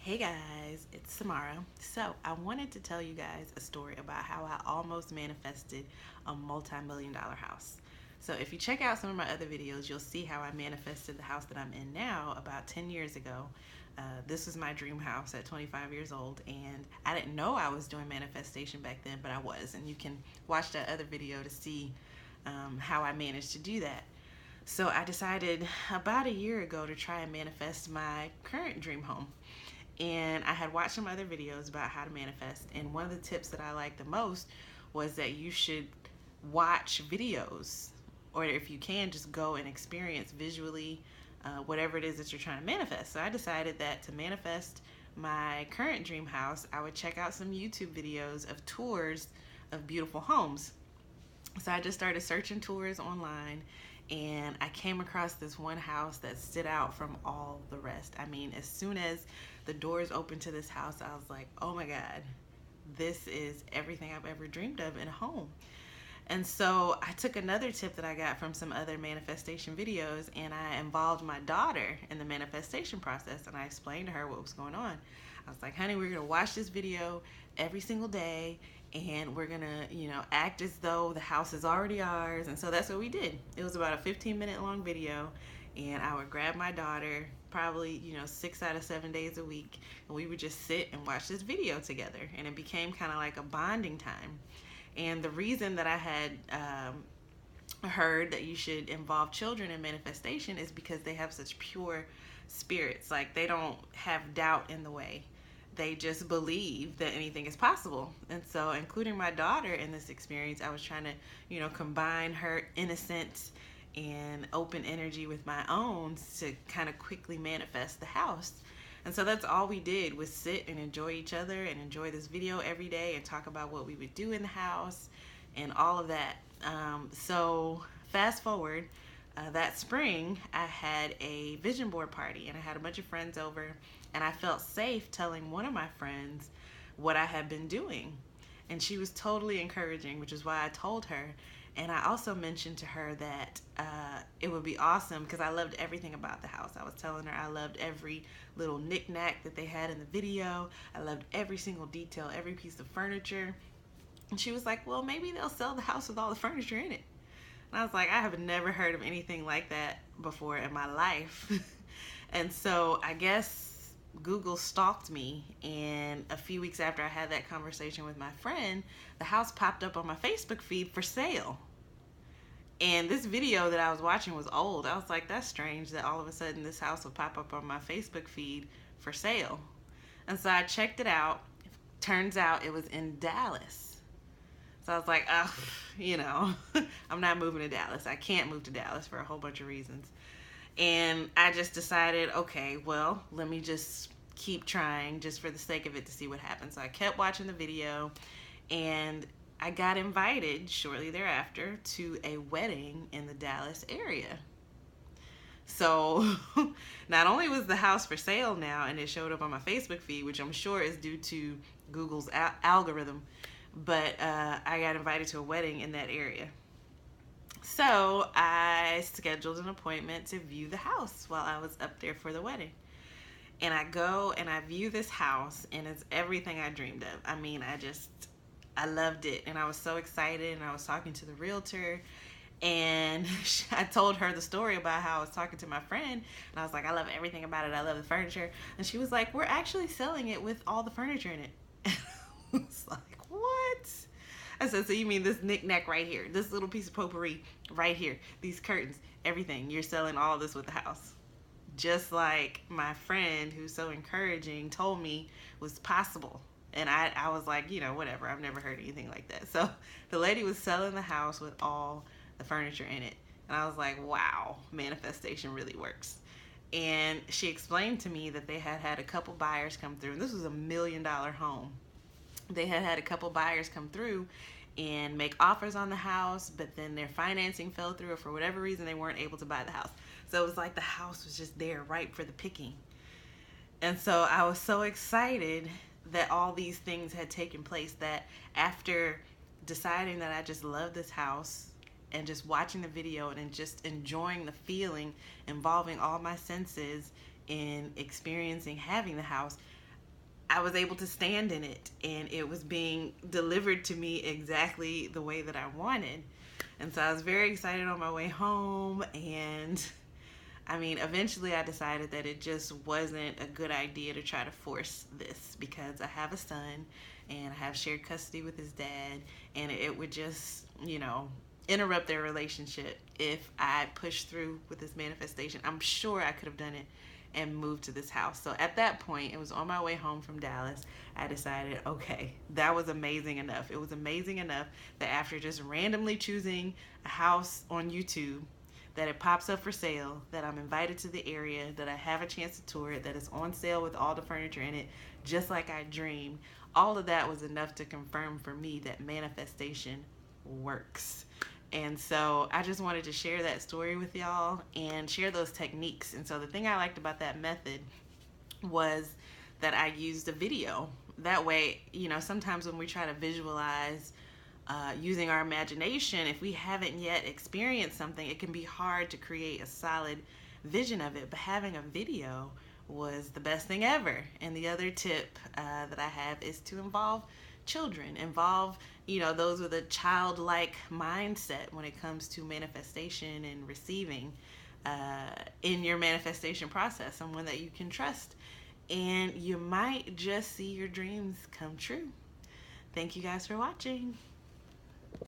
Hey guys, it's Samara. So, I wanted to tell you guys a story about how I almost manifested a multi-million dollar house. So, if you check out some of my other videos, you'll see how I manifested the house that I'm in now about 10 years ago. This was my dream house at 25 years old, and I didn't know I was doing manifestation back then, but I was. And you can watch that other video to see how I managed to do that. So, I decided about a year ago to try and manifest my current dream home, and I had watched some other videos about how to manifest, and one of the tips that I liked the most was that you should watch videos, or if you can, just go and experience visually whatever it is that you're trying to manifest. So I decided that to manifest my current dream house, I would check out some YouTube videos of tours of beautiful homes. So I just started searching tours online, and I came across this one house that stood out from all the rest. I mean, as soon as the doors opened to this house, I was like, oh my God, this is everything I've ever dreamed of in a home. And so I took another tip that I got from some other manifestation videos, and I involved my daughter in the manifestation process, and I explained to her what was going on. I was like, honey, we're gonna watch this video every single day, and we're gonna, act as though the house is already ours. And so that's what we did. It was about a 15-minute long video, and I would grab my daughter probably 6 out of 7 days a week, and we would just sit and watch this video together, and it became kind of like a bonding time. And the reason that I had heard that you should involve children in manifestation is because they have such pure spirits. Like, they don't have doubt in the way. They just believe that anything is possible. And so, including my daughter in this experience, I was trying to, combine her innocent and open energy with my own to kind of quickly manifest the house. And so that's all we did, was sit and enjoy each other and enjoy this video every day and talk about what we would do in the house and all of that. So fast forward, that spring I had a vision board party, and I had a bunch of friends over, and I felt safe telling one of my friends what I had been doing. And she was totally encouraging, which is why I told her. And I also mentioned to her that it would be awesome because I loved everything about the house. I was telling her I loved every little knickknack that they had in the video. I loved every single detail, every piece of furniture. And she was like, well, maybe they'll sell the house with all the furniture in it. And I was like, I have never heard of anything like that before in my life. And so I guess Google stalked me, and a few weeks after I had that conversation with my friend, the house popped up on my Facebook feed for sale. And this video that I was watching was old. I was like, that's strange that all of a sudden this house would pop up on my Facebook feed for sale. And so I checked it out. Turns out it was in Dallas. So I was like, I'm not moving to Dallas. I can't move to Dallas for a whole bunch of reasons. And I just decided, okay, well, let me just keep trying just for the sake of it to see what happens. So I kept watching the video, and I got invited shortly thereafter to a wedding in the Dallas area. So not only was the house for sale now, and it showed up on my Facebook feed, which I'm sure is due to Google's algorithm, but I got invited to a wedding in that area. So I scheduled an appointment to view the house while I was up there for the wedding. And I go and I view this house, and it's everything I dreamed of. I mean, I loved it, and I was so excited, and I was talking to the realtor, and I told her the story about how I was talking to my friend, and I was like, I love everything about it. I love the furniture. And she was like, we're actually selling it with all the furniture in it. And I was like, what? I said, so you mean this knickknack right here, this little piece of potpourri right here, these curtains, everything, you're selling all this with the house? Just like my friend, who's so encouraging, told me was possible. And I was like, whatever, I've never heard anything like that. So the lady was selling the house with all the furniture in it. And I was like, wow, manifestation really works. And she explained to me that they had had a couple buyers come through, and this was $1 million home. They had had a couple buyers come through and make offers on the house, but then their financing fell through, or for whatever reason they weren't able to buy the house. So it was like the house was just there, ripe for the picking. And so I was so excited that all these things had taken place, that after deciding that I just love this house and just watching the video and just enjoying the feeling, involving all my senses in experiencing having the house, I was able to stand in it, and it was being delivered to me exactly the way that I wanted. And so I was very excited on my way home. And I mean, eventually I decided that it just wasn't a good idea to try to force this, because I have a son and I have shared custody with his dad, and it would just, interrupt their relationship if I pushed through with this manifestation. I'm sure I could have done it and moved to this house. So at that point, it was on my way home from Dallas. I decided, okay, that was amazing enough. It was amazing enough that after just randomly choosing a house on YouTube, that it pops up for sale, that I'm invited to the area, that I have a chance to tour it, that it's on sale with all the furniture in it, just like I dreamed. All of that was enough to confirm for me that manifestation works. And so I just wanted to share that story with y'all and share those techniques. And so the thing I liked about that method was that I used a video. That way, sometimes when we try to visualize using our imagination, if we haven't yet experienced something, it can be hard to create a solid vision of it. But having a video was the best thing ever. And the other tip that I have is to involve children, involve those with a childlike mindset when it comes to manifestation and receiving in your manifestation process, someone that you can trust, and you might just see your dreams come true. Thank you guys for watching.